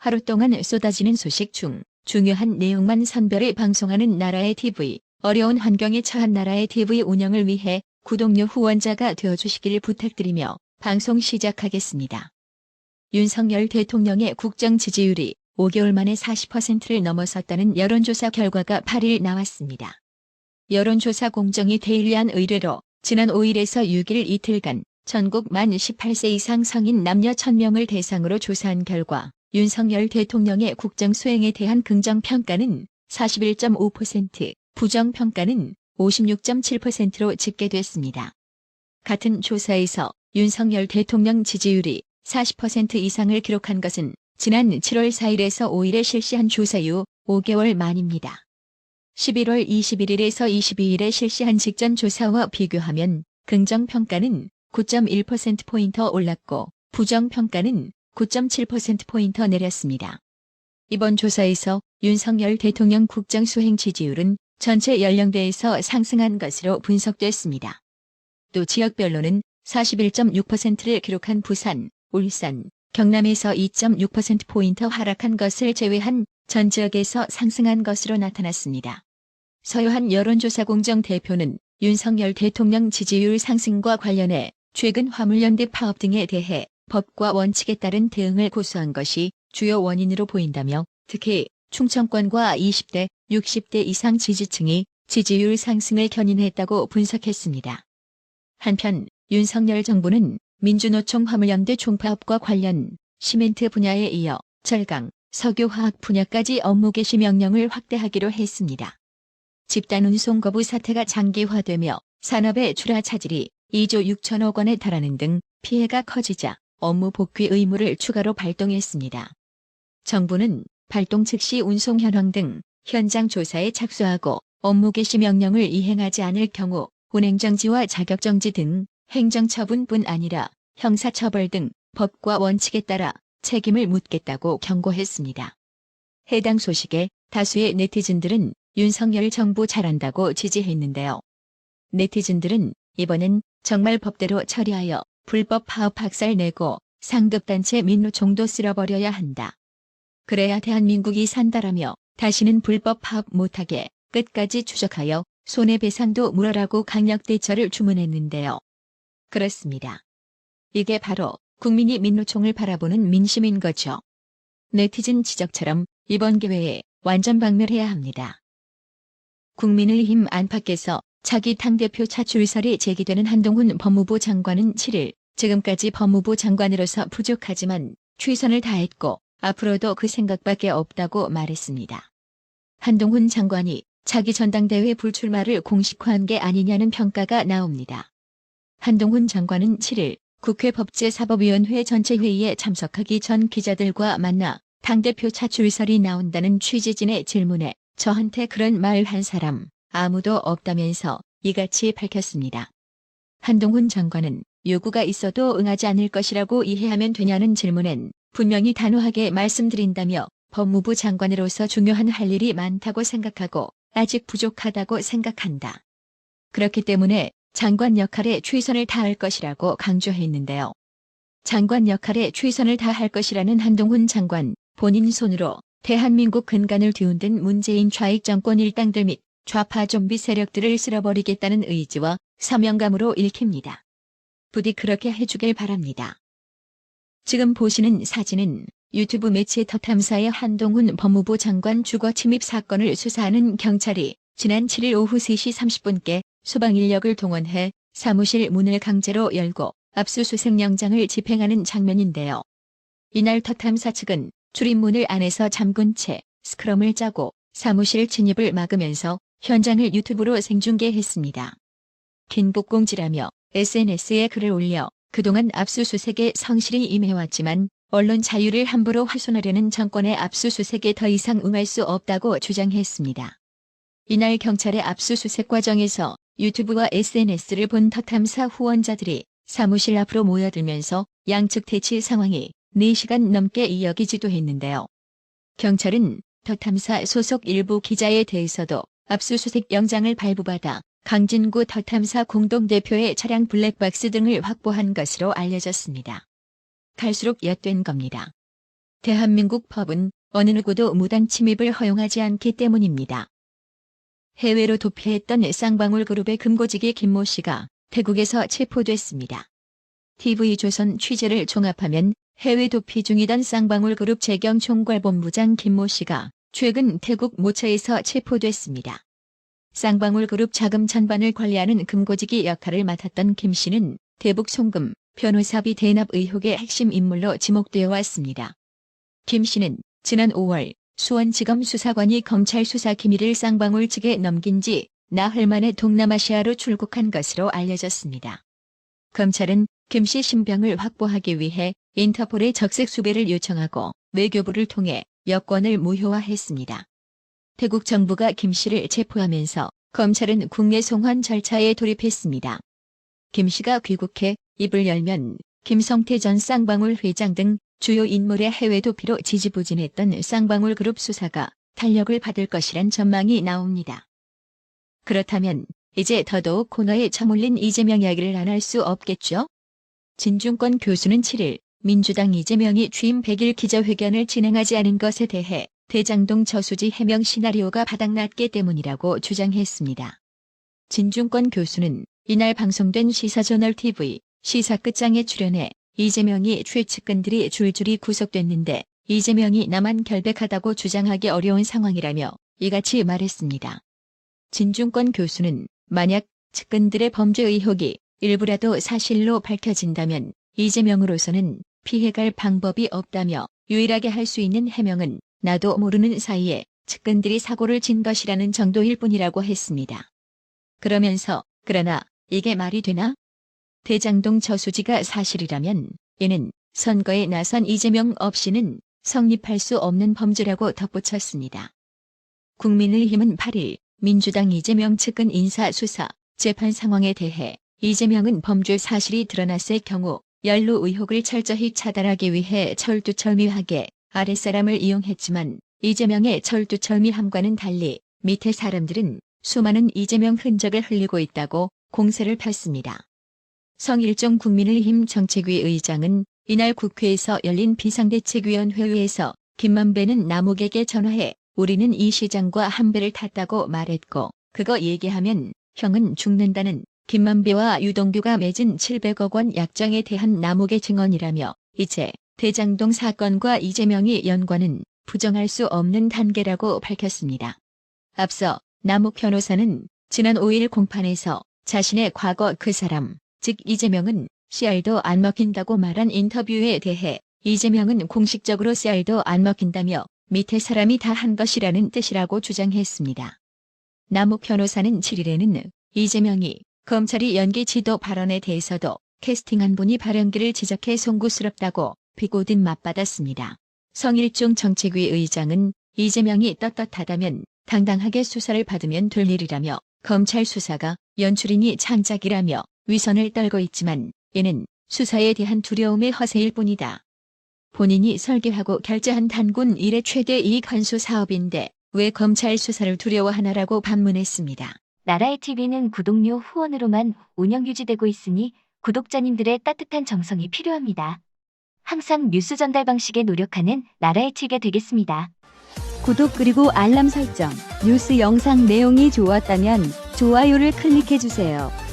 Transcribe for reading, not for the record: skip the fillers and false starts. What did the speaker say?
하루 동안 쏟아지는 소식 중 중요한 내용만 선별해 방송하는 나라의 TV, 어려운 환경에 처한 나라의 TV 운영을 위해 구독료 후원자가 되어주시길 부탁드리며 방송 시작하겠습니다. 윤석열 대통령의 국정 지지율이 5개월 만에 40%를 넘어섰다는 여론조사 결과가 8일 나왔습니다. 여론조사 공정위 데일리한 의뢰로 지난 5일에서 6일 이틀간 전국 만 18세 이상 성인 남녀 1000명을 대상으로 조사한 결과 윤석열 대통령의 국정 수행에 대한 긍정평가는 41.5%, 부정평가는 56.7%로 집계됐습니다. 같은 조사에서 윤석열 대통령 지지율이 40% 이상을 기록한 것은 지난 7월 4일에서 5일에 실시한 조사 이후 5개월 만입니다. 11월 21일에서 22일에 실시한 직전 조사와 비교하면 긍정평가는 9.1%포인트 올랐고 부정평가는 9.7%포인트 내렸습니다. 이번 조사에서 윤석열 대통령 국정 수행 지지율은 전체 연령대에서 상승한 것으로 분석됐습니다. 또 지역별로는 41.6%를 기록한 부산, 울산, 경남에서 2.6%포인트 하락한 것을 제외한 전 지역에서 상승한 것으로 나타났습니다. 서효한 여론조사 공정 대표는 윤석열 대통령 지지율 상승과 관련해 최근 화물연대 파업 등에 대해 법과 원칙에 따른 대응을 고수한 것이 주요 원인으로 보인다며 특히 충청권과 20대, 60대 이상 지지층이 지지율 상승을 견인했다고 분석했습니다. 한편 윤석열 정부는 민주노총 화물연대 총파업과 관련 시멘트 분야에 이어 철강, 석유화학 분야까지 업무 개시 명령을 확대하기로 했습니다. 집단 운송 거부 사태가 장기화되며 산업의 출하 차질이 2조 6천억 원에 달하는 등 피해가 커지자 업무 복귀 의무를 추가로 발동했습니다. 정부는 발동 즉시 운송 현황 등 현장 조사에 착수하고 업무 개시 명령을 이행하지 않을 경우 운행정지와 자격정지 등 행정처분뿐 아니라 형사처벌 등 법과 원칙에 따라 책임을 묻겠다고 경고했습니다. 해당 소식에 다수의 네티즌들은 윤석열 정부 잘한다고 지지했는데요. 네티즌들은 이번엔 정말 법대로 처리하여 불법 파업 박살 내고 상급단체 민노총도 쓸어버려야 한다. 그래야 대한민국이 산다라며 다시는 불법 파업 못하게 끝까지 추적하여 손해배상도 물어라고 강력 대처를 주문했는데요. 그렇습니다. 이게 바로 국민이 민노총을 바라보는 민심인 거죠. 네티즌 지적처럼 이번 기회에 완전 박멸해야 합니다. 국민의힘 안팎에서 차기 당대표 차출설이 제기되는 한동훈 법무부 장관은 7일 지금까지 법무부 장관으로서 부족하지만 최선을 다했고 앞으로도 그 생각밖에 없다고 말했습니다. 한동훈 장관이 차기 전당대회 불출마를 공식화한 게 아니냐는 평가가 나옵니다. 한동훈 장관은 7일 국회 법제사법위원회 전체회의에 참석하기 전 기자들과 만나 당대표 차출설이 나온다는 취재진의 질문에 저한테 그런 말 한 사람 아무도 없다면서 이같이 밝혔습니다. 한동훈 장관은 요구가 있어도 응하지 않을 것이라고 이해하면 되냐는 질문엔 분명히 단호하게 말씀드린다며 법무부 장관으로서 중요한 할 일이 많다고 생각하고 아직 부족하다고 생각한다. 그렇기 때문에 장관 역할에 최선을 다할 것이라고 강조했는데요. 장관 역할에 최선을 다할 것이라는 한동훈 장관, 본인 손으로 대한민국 근간을 뒤흔든 문재인 좌익 정권 일당들 및 좌파 좀비 세력들을 쓸어버리겠다는 의지와 사명감으로 읽힙니다. 부디 그렇게 해주길 바랍니다. 지금 보시는 사진은 유튜브 매체 더탐사의 한동훈 법무부 장관 주거 침입 사건을 수사하는 경찰이 지난 7일 오후 3시 30분께 소방인력을 동원해 사무실 문을 강제로 열고 압수수색 영장을 집행하는 장면인데요. 이날 더탐사 측은 출입문을 안에서 잠근 채 스크럼을 짜고 사무실 진입을 막으면서 현장을 유튜브로 생중계했습니다. 긴급공지라며 SNS에 글을 올려 그동안 압수수색에 성실히 임해왔지만 언론 자유를 함부로 훼손하려는 정권의 압수수색에 더 이상 응할 수 없다고 주장했습니다. 이날 경찰의 압수수색 과정에서 유튜브와 SNS를 본 더탐사 후원자들이 사무실 앞으로 모여들면서 양측 대치 상황이 4시간 넘게 이어지기도 했는데요. 경찰은 더탐사 소속 일부 기자에 대해서도 압수수색 영장을 발부받아 강진구 더탐사 공동대표의 차량 블랙박스 등을 확보한 것으로 알려졌습니다. 갈수록 옅된 겁니다. 대한민국 법은 어느 누구도 무단 침입을 허용하지 않기 때문입니다. 해외로 도피했던 쌍방울그룹의 금고지기 김모 씨가 태국에서 체포됐습니다. TV조선 취재를 종합하면 해외 도피 중이던 쌍방울그룹 재경 총괄본부장 김모 씨가 최근 태국 모처에서 체포됐습니다. 쌍방울그룹 자금 찬반을 관리하는 금고지기 역할을 맡았던 김 씨는 대북 송금, 변호사비 대납 의혹의 핵심 인물로 지목되어 왔습니다. 김 씨는 지난 5월 수원지검 수사관이 검찰 수사 기밀을 쌍방울 측에 넘긴 지 나흘 만에 동남아시아로 출국한 것으로 알려졌습니다. 검찰은 김 씨 신병을 확보하기 위해 인터폴에 적색 수배를 요청하고 외교부를 통해 여권을 무효화했습니다. 태국 정부가 김 씨를 체포하면서 검찰은 국내 송환 절차에 돌입했습니다. 김 씨가 귀국해 입을 열면 김성태 전 쌍방울 회장 등 주요 인물의 해외 도피로 지지부진했던 쌍방울그룹 수사가 탄력을 받을 것이란 전망이 나옵니다. 그렇다면 이제 더더욱 코너에 처물린 이재명 이야기를 안 할 수 없겠죠? 진중권 교수는 7일 민주당 이재명이 취임 100일 기자회견을 진행하지 않은 것에 대해 대장동 저수지 해명 시나리오가 바닥났기 때문이라고 주장했습니다. 진중권 교수는 이날 방송된 시사저널TV 시사 끝장에 출연해 이재명이 최측근들이 줄줄이 구속됐는데 이재명이 나만 결백하다고 주장하기 어려운 상황이라며 이같이 말했습니다. 진중권 교수는 만약 측근들의 범죄 의혹이 일부라도 사실로 밝혀진다면 이재명으로서는 피해갈 방법이 없다며 유일하게 할 수 있는 해명은 나도 모르는 사이에 측근들이 사고를 친 것이라는 정도일 뿐이라고 했습니다. 그러면서 그러나 이게 말이 되나? 대장동 저수지가 사실이라면 이는 선거에 나선 이재명 없이는 성립할 수 없는 범죄라고 덧붙였습니다. 국민의힘은 8일 민주당 이재명 측근 인사수사, 재판 상황에 대해 이재명은 범죄 사실이 드러났을 경우 연루 의혹을 철저히 차단하기 위해 철두철미하게 아랫사람을 이용했지만 이재명의 철두철미함과는 달리 밑에 사람들은 수많은 이재명 흔적을 흘리고 있다고 공세를 폈습니다. 성일종 국민의힘 정책위 의장은 이날 국회에서 열린 비상대책위원회에서 김만배는 남욱에게 전화해 우리는 이 시장과 한 배를 탔다고 말했고 그거 얘기하면 형은 죽는다는 김만배와 유동규가 맺은 700억 원 약정에 대한 남욱의 증언이라며 이제 대장동 사건과 이재명의 연관은 부정할 수 없는 단계라고 밝혔습니다. 앞서 남욱 변호사는 지난 5일 공판에서 자신의 과거 그 사람, 즉 이재명은 씨알도 안 먹힌다고 말한 인터뷰에 대해 이재명은 공식적으로 씨알도 안 먹힌다며 밑에 사람이 다 한 것이라는 뜻이라고 주장했습니다. 남욱 변호사는 7일에는 이재명이 검찰이 연기 지도 발언에 대해서도 캐스팅한 분이 발언기를 지적해 송구스럽다고 비꼬듯 맞받았습니다. 성일종 정책위 의장은 이재명이 떳떳하다면 당당하게 수사를 받으면 될 일이라며 검찰 수사가 연출이니 창작이라며 위선을 떨고 있지만 이는 수사에 대한 두려움의 허세일 뿐이다. 본인이 설계하고 결제한 단군 일의 최대 이익 환수 사업인데 왜 검찰 수사를 두려워하나라고 반문했습니다. 나라의 TV는 구독료 후원으로만 운영 유지되고 있으니 구독자님들의 따뜻한 정성이 필요합니다. 항상 뉴스 전달 방식에 노력하는 나라의 TV가 되겠습니다. 구독 그리고 알람 설정, 뉴스 영상 내용이 좋았다면 좋아요를 클릭해주세요.